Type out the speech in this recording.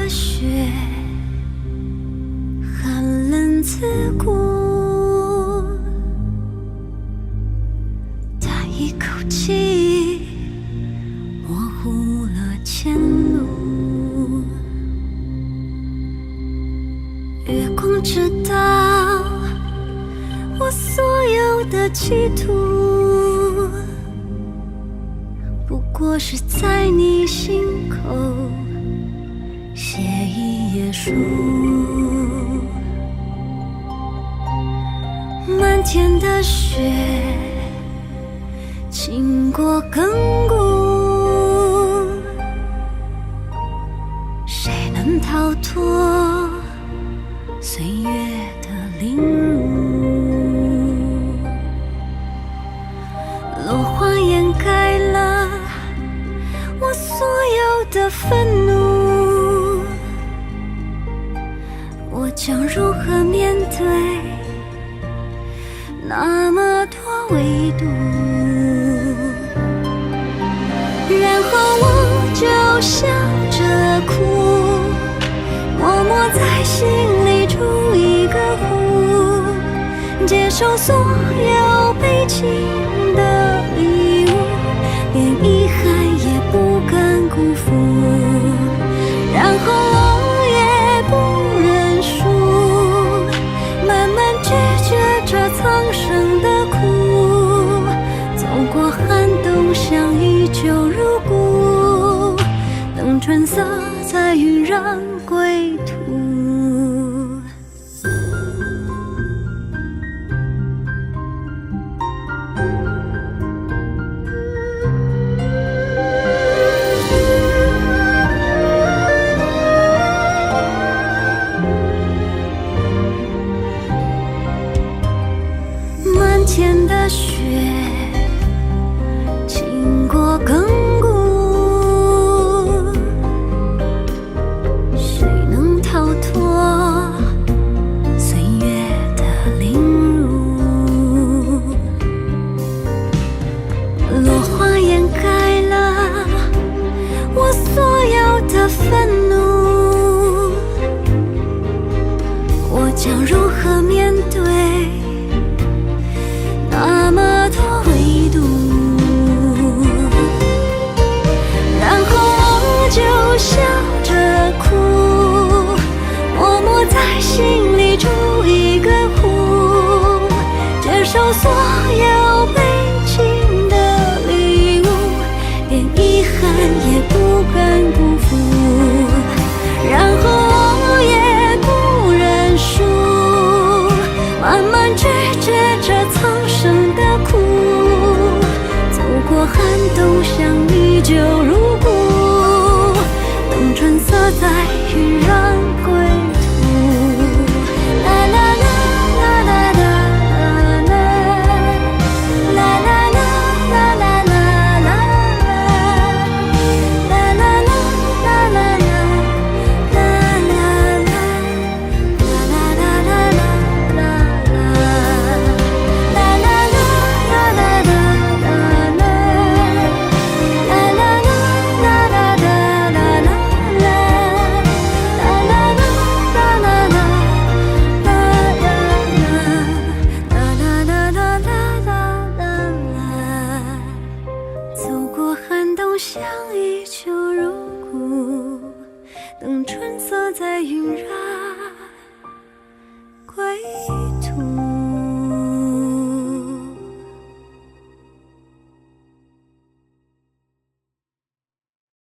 的雪，寒冷刺骨，叹一口气，模糊了前路。月光知道我所有的企图，不过是在你心口写一页书。漫天的雪经过亘古，谁能逃脱岁月的凌辱？落花掩盖了我所有的愤怒，我将如何面对那么多维度？然后我就笑着哭，默默在心里筑一个湖，接受所有悲情的礼物，连遗憾也不敢辜负。然后我也不认输，慢慢拒绝这苍生的苦，走过寒冬像依旧如故，等春色再晕染归途。漫天的雪经过亘古，谁能逃脱岁月的凌辱？落花掩盖了我所有的愤怒，我将如何面对那么多维度？然后我就笑着哭，默默在心里筑一个湖，接受所有悲情的礼物，连遗憾也不敢辜负。然后我也不认输，慢慢拒绝这苍生的苦，走过寒冬像依旧如故，等春色再晕染归途。啦啦啦啦啦啦啦，啦啦啦啦啦啦啦，啦啦啦啦啦啦，啦啦啦，啦啦啦啦啦走过寒冬像依旧如故，等春色再晕染归途。